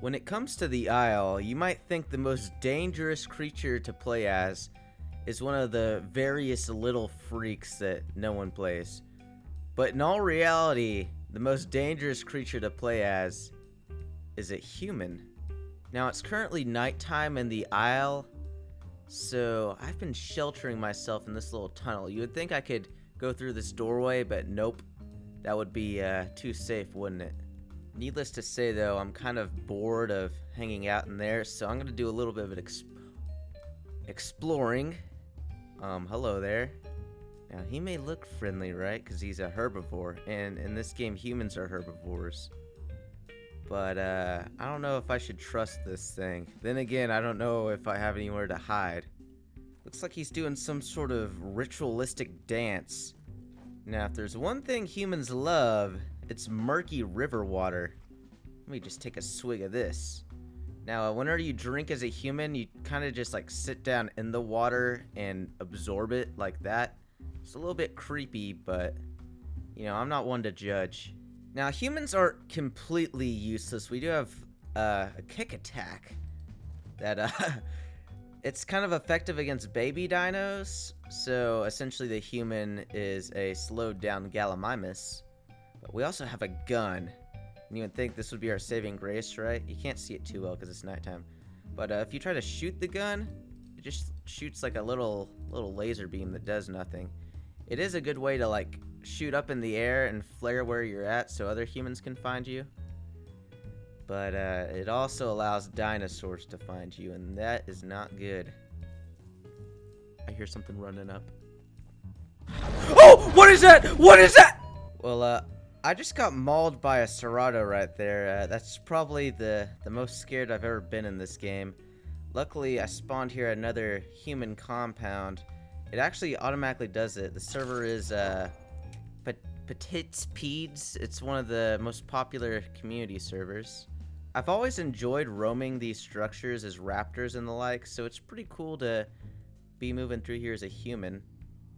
When it comes to the Isle, you might think the most dangerous creature to play as is one of the various little freaks that no one plays. But in all reality, the most dangerous creature to play as is a human. Now, it's currently nighttime in the Isle, so I've been sheltering myself in this little tunnel. You would think I could go through this doorway, but nope. That would be too safe, wouldn't it? Needless to say, though, I'm kind of bored of hanging out in there, so I'm going to do a little bit of exploring. Hello there. Now, he may look friendly, right? Because he's a herbivore, and in this game, humans are herbivores. But, I don't know if I should trust this thing. Then again, I don't know if I have anywhere to hide. Looks like he's doing some sort of ritualistic dance. Now, if there's one thing humans love, it's murky river water. Let me just take a swig of this. Now, whenever you drink as a human, you kind of just like sit down in the water and absorb it like that. It's a little bit creepy, but you know, I'm not one to judge. Now, humans aren't completely useless. We do have a kick attack that it's kind of effective against baby dinos. So essentially the human is a slowed down Gallimimus. But we also have a gun. And you would think this would be our saving grace, right? You can't see it too well because it's nighttime. But if you try to shoot the gun, it just shoots like a little laser beam that does nothing. It is a good way to like shoot up in the air and flare where you're at so other humans can find you. But it also allows dinosaurs to find you, and that is not good. I hear something running up. Oh! What is that? What is that? Well, I just got mauled by a Cerrado right there. That's probably the most scared I've ever been in this game. Luckily, I spawned here at another human compound. It actually automatically does it. The server is Petits Peds. It's one of the most popular community servers. I've always enjoyed roaming these structures as raptors and the like, so it's pretty cool to be moving through here as a human.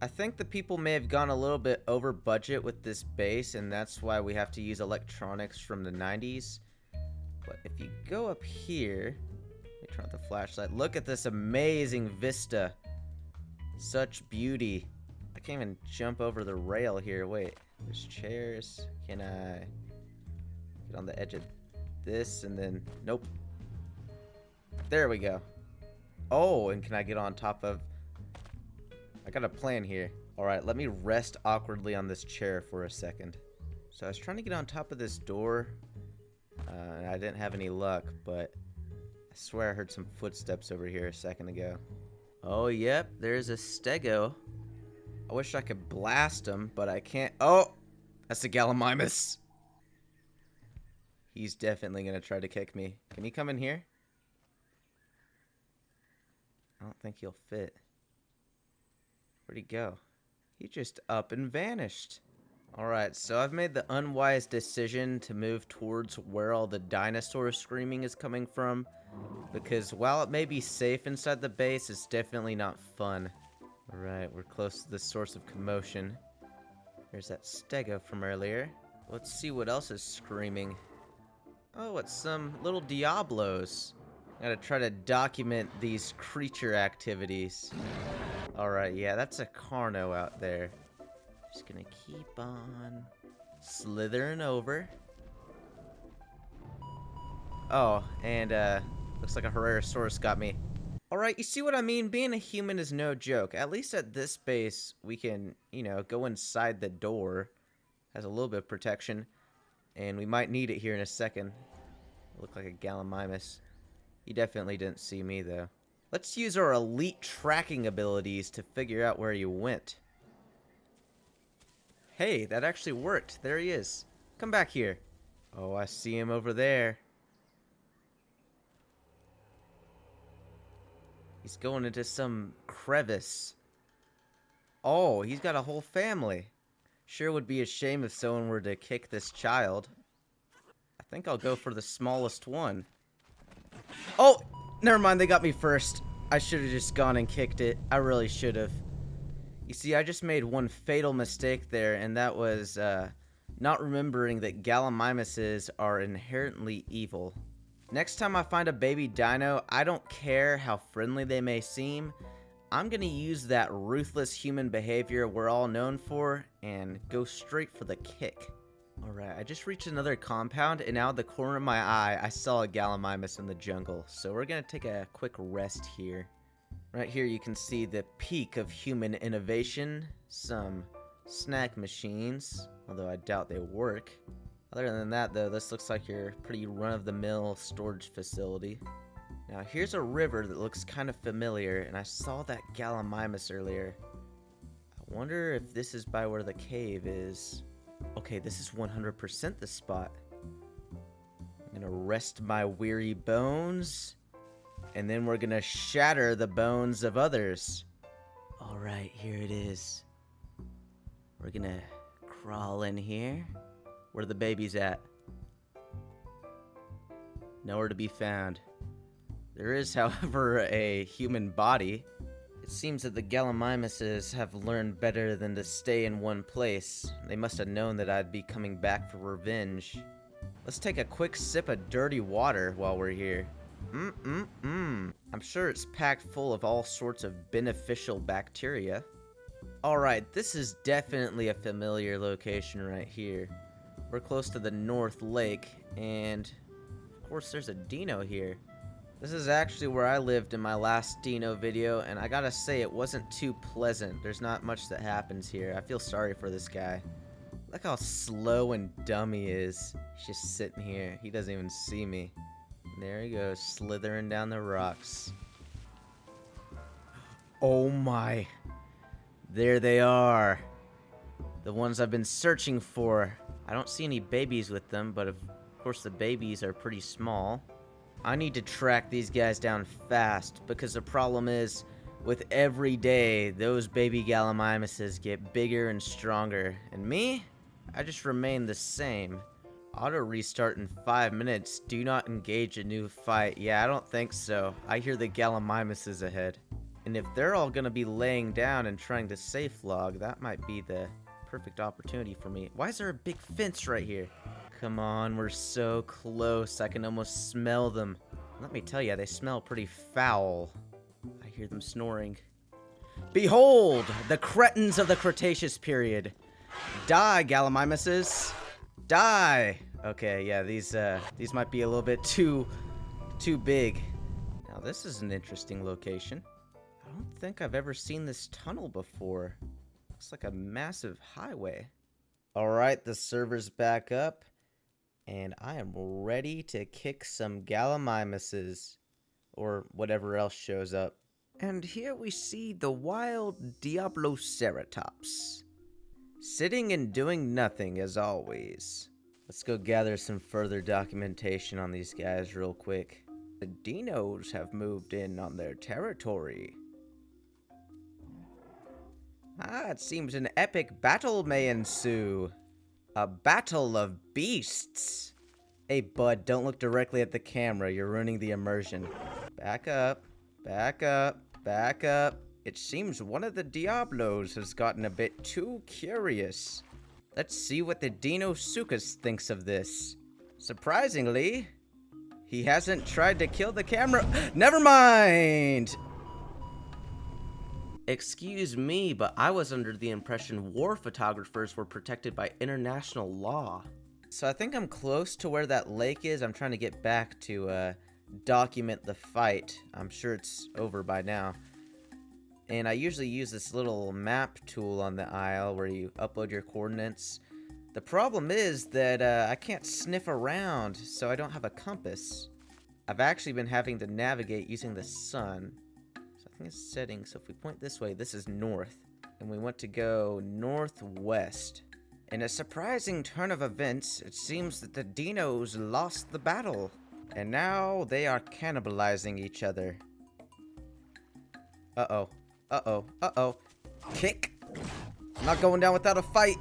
I think the people may have gone a little bit over budget with this base, and that's why we have to use electronics from the 90s. But if you go up here, let me turn on the flashlight. Look at this amazing vista. Such beauty. I can't even jump over the rail here. Wait, there's chairs. Can I get on the edge of this and then, nope. There we go. Oh, and can I get on top of, I got a plan here. Alright, let me rest awkwardly on this chair for a second. So I was trying to get on top of this door. And I didn't have any luck, but I swear I heard some footsteps over here a second ago. Oh, yep, there's a stego. I wish I could blast him, but I can't. Oh, that's a Gallimimus. He's definitely going to try to kick me. Can he come in here? I don't think he'll fit. Where'd he go? He just up and vanished. Alright, so I've made the unwise decision to move towards where all the dinosaur screaming is coming from. Because while it may be safe inside the base, it's definitely not fun. Alright, we're close to the source of commotion. There's that stego from earlier. Let's see what else is screaming. Oh, it's some little Diablos. Gotta try to document these creature activities. Alright, yeah, that's a Carno out there. Just gonna keep on slithering over. Oh, and looks like a Herrerasaurus got me. Alright, you see what I mean? Being a human is no joke. At least at this base, we can, you know, go inside the door. Has a little bit of protection. And we might need it here in a second. Look like a Gallimimus. He definitely didn't see me, though. Let's use our elite tracking abilities to figure out where you went. Hey, that actually worked. There he is. Come back here. Oh, I see him over there. He's going into some crevice. Oh, he's got a whole family. Sure would be a shame if someone were to kick this child. I think I'll go for the smallest one. Oh, never mind, they got me first. I should have just gone and kicked it. I really should have. You see, I just made one fatal mistake there, and that was not remembering that Gallimimuses are inherently evil. Next time I find a baby dino, I don't care how friendly they may seem. I'm gonna use that ruthless human behavior we're all known for and go straight for the kick. Alright, I just reached another compound, and out of the corner of my eye, I saw a Gallimimus in the jungle. So we're gonna take a quick rest here. Right here you can see the peak of human innovation. Some snack machines, although I doubt they work. Other than that though, this looks like your pretty run-of-the-mill storage facility. Now here's a river that looks kind of familiar, and I saw that Gallimimus earlier. I wonder if this is by where the cave is. Okay, this is 100% the spot. I'm gonna rest my weary bones, and then we're gonna shatter the bones of others. Alright, here it is. We're gonna crawl in here. Where the baby's at? Nowhere to be found. There is, however, a human body. It seems that the Gallimimuses have learned better than to stay in one place. They must have known that I'd be coming back for revenge. Let's take a quick sip of dirty water while we're here. I'm sure it's packed full of all sorts of beneficial bacteria. Alright, this is definitely a familiar location right here. We're close to the North Lake, and of course there's a dino here. This is actually where I lived in my last dino video, and I gotta say it wasn't too pleasant. There's not much that happens here. I feel sorry for this guy. Look how slow and dumb he is. He's just sitting here. He doesn't even see me. And there he goes, slithering down the rocks. Oh my. There they are. The ones I've been searching for. I don't see any babies with them, but of course the babies are pretty small. I need to track these guys down fast, because the problem is, with every day, those baby Gallimimuses get bigger and stronger. And me? I just remain the same. Auto restart in 5 minutes. Do not engage a new fight. Yeah, I don't think so. I hear the Gallimimuses ahead. And if they're all gonna be laying down and trying to safe log, that might be the perfect opportunity for me. Why is there a big fence right here? Come on, we're so close. I can almost smell them. Let me tell you, they smell pretty foul. I hear them snoring. Behold, the cretins of the Cretaceous period. Die, Gallimimuses. Die. Okay, yeah, these might be a little bit too big. Now, this is an interesting location. I don't think I've ever seen this tunnel before. Looks like a massive highway. Alright, the server's back up, and I am ready to kick some Gallimimuses, or whatever else shows up. And here we see the wild Diabloceratops, sitting and doing nothing as always. Let's go gather some further documentation on these guys real quick. The dinos have moved in on their territory. It seems an epic battle may ensue. A battle of beasts. Hey, bud, don't look directly at the camera. You're ruining the immersion. Back up. Back up. Back up. It seems one of the Diablos has gotten a bit too curious. Let's see what the Dinosuchus thinks of this. Surprisingly, he hasn't tried to kill the camera. Never mind! Excuse me, but I was under the impression war photographers were protected by international law. So I think I'm close to where that lake is. I'm trying to get back to document the fight. I'm sure it's over by now. And I usually use this little map tool on the aisle where you upload your coordinates. The problem is that I can't sniff around, so I don't have a compass. I've actually been having to navigate using the sun. I think it's setting, so if we point this way, this is north, and we want to go northwest. In a surprising turn of events, it seems that the dinos lost the battle, and now they are cannibalizing each other. Uh-oh. Uh-oh. Uh-oh. Kick! I'm not going down without a fight!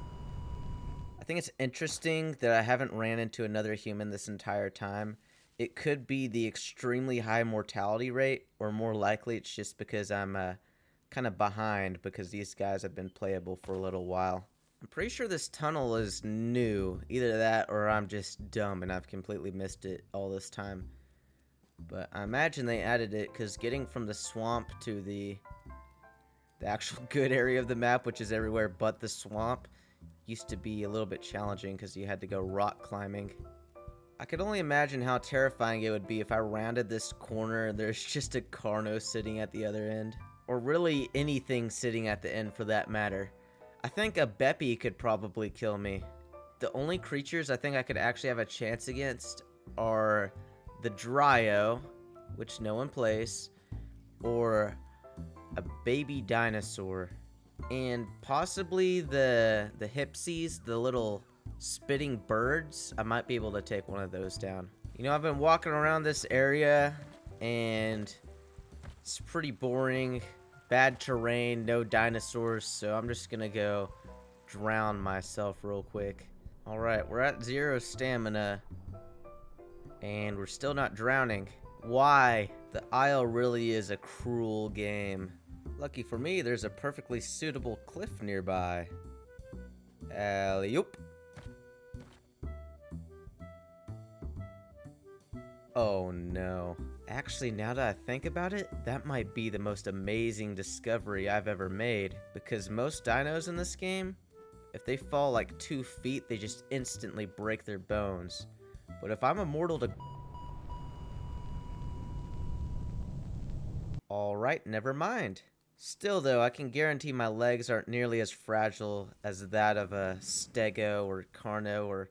I think it's interesting that I haven't ran into another human this entire time. It could be the extremely high mortality rate, or more likely it's just because I'm kind of behind because these guys have been playable for a little while. I'm pretty sure this tunnel is new. Either that or I'm just dumb and I've completely missed it all this time. But I imagine they added it because getting from the swamp to the actual good area of the map, which is everywhere but the swamp, used to be a little bit challenging because you had to go rock climbing. I could only imagine how terrifying it would be if I rounded this corner and there's just a Carno sitting at the other end. Or really anything sitting at the end for that matter. I think a Beppy could probably kill me. The only creatures I think I could actually have a chance against are the Dryo, which no one plays, or a baby dinosaur, and possibly the Hipsies, the little spitting birds. I might be able to take one of those down. You know, I've been walking around this area and it's pretty boring, bad terrain, no dinosaurs, so I'm just gonna go drown myself real quick. Alright, we're at 0 stamina and we're still not drowning. Why? The Isle really is a cruel game. Lucky for me, there's a perfectly suitable cliff nearby. Alley-oop. Oh no. Actually, now that I think about it, that might be the most amazing discovery I've ever made. Because most dinos in this game, if they fall like 2 feet, they just instantly break their bones. But if I'm immortal to... Alright, never mind. Still though, I can guarantee my legs aren't nearly as fragile as that of a Stego or Carno or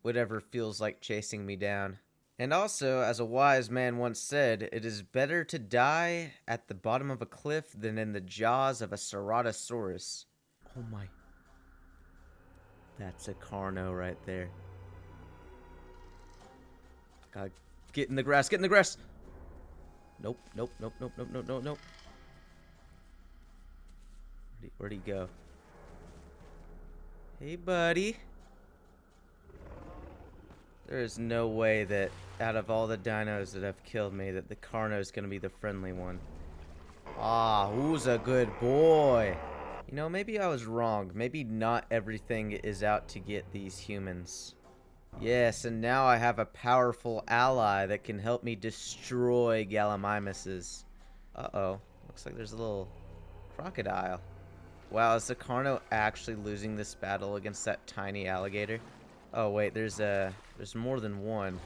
whatever feels like chasing me down. And also, as a wise man once said, it is better to die at the bottom of a cliff than in the jaws of a Ceratosaurus. Oh my. That's a Carno right there. Gotta get in the grass, get in the grass! Nope, nope, nope, nope, nope, nope, nope, nope. Where'd he go? Hey, buddy. There is no way that out of all the dinos that have killed me, that the Carno is going to be the friendly one. Ah, who's a good boy? You know, maybe I was wrong. Maybe not everything is out to get these humans. Yes, and now I have a powerful ally that can help me destroy Gallimimuses. Uh-oh. Looks like there's a little crocodile. Wow, is the Carno actually losing this battle against that tiny alligator? Oh wait, there's more than one.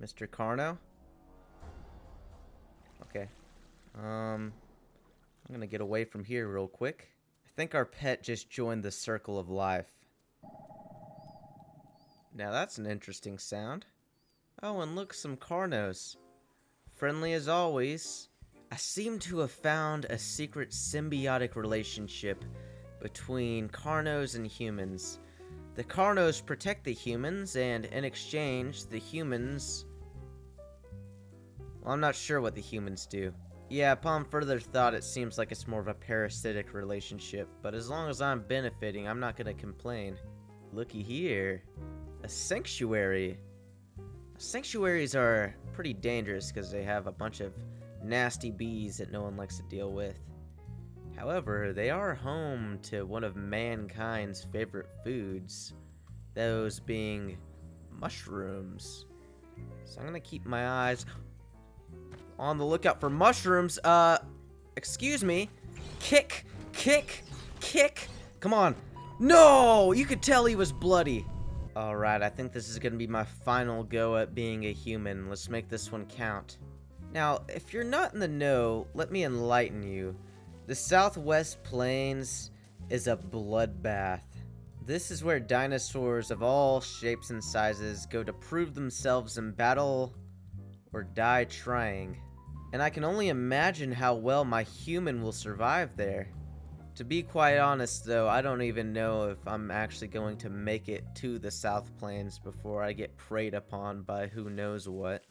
Mr. Carno? Okay. I'm gonna get away from here real quick. I think our pet just joined the circle of life. Now that's an interesting sound. Oh, and look, some Carnos. Friendly as always. I seem to have found a secret symbiotic relationship between Carnos and humans. The Carnos protect the humans, and in exchange, the humans... Well, I'm not sure what the humans do. Yeah, upon further thought, it seems like it's more of a parasitic relationship, but as long as I'm benefiting, I'm not gonna complain. Looky here. A sanctuary. Sanctuaries are pretty dangerous because they have a bunch of nasty bees that no one likes to deal with. However, they are home to one of mankind's favorite foods, those being mushrooms. So I'm gonna keep my eyes on the lookout for mushrooms. Excuse me. Kick, kick, kick. Come on. No! You could tell he was bloody. Alright, I think this is gonna be my final go at being a human. Let's make this one count. Now, if you're not in the know, let me enlighten you. The Southwest Plains is a bloodbath. This is where dinosaurs of all shapes and sizes go to prove themselves in battle or die trying. And I can only imagine how well my human will survive there. To be quite honest though, I don't even know if I'm actually going to make it to the South Plains before I get preyed upon by who knows what.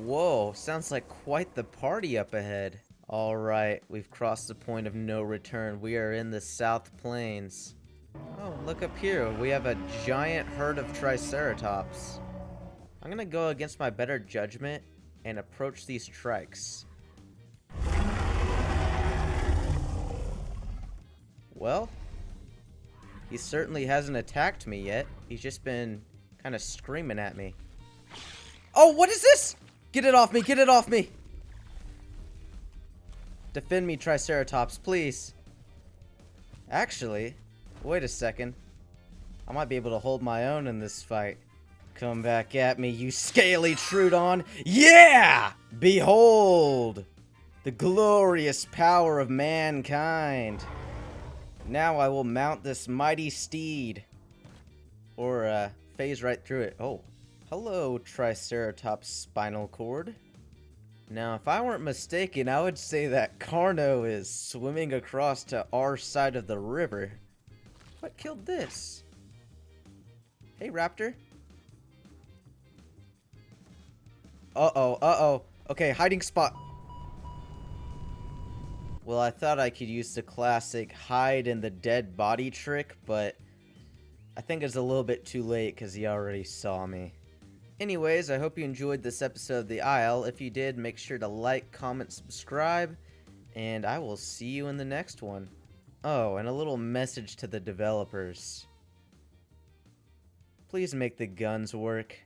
Whoa, sounds like quite the party up ahead. Alright, we've crossed the point of no return. We are in the South Plains. Oh, look up here. We have a giant herd of Triceratops. I'm gonna go against my better judgment and approach these trikes. Well, He certainly hasn't attacked me yet. He's just been kind of screaming at me. Oh, what is this? Get it off me, get it off me. Defend me, Triceratops, please. Actually, wait a second. I might be able to hold my own in this fight. Come back at me, you scaly Troodon. Yeah! Behold! The glorious power of mankind. Now I will mount this mighty steed. Or, phase right through it. Oh. Hello, Triceratops spinal cord. Now, if I weren't mistaken, I would say that Carno is swimming across to our side of the river. What killed this? Hey, Raptor. Uh-oh, uh-oh. Okay, hiding spot. Well, I thought I could use the classic hide in the dead body trick, but I think it's a little bit too late because he already saw me. Anyways, I hope you enjoyed this episode of The Isle. If you did, make sure to like, comment, subscribe, and I will see you in the next one. Oh, and a little message to the developers. Please make the guns work.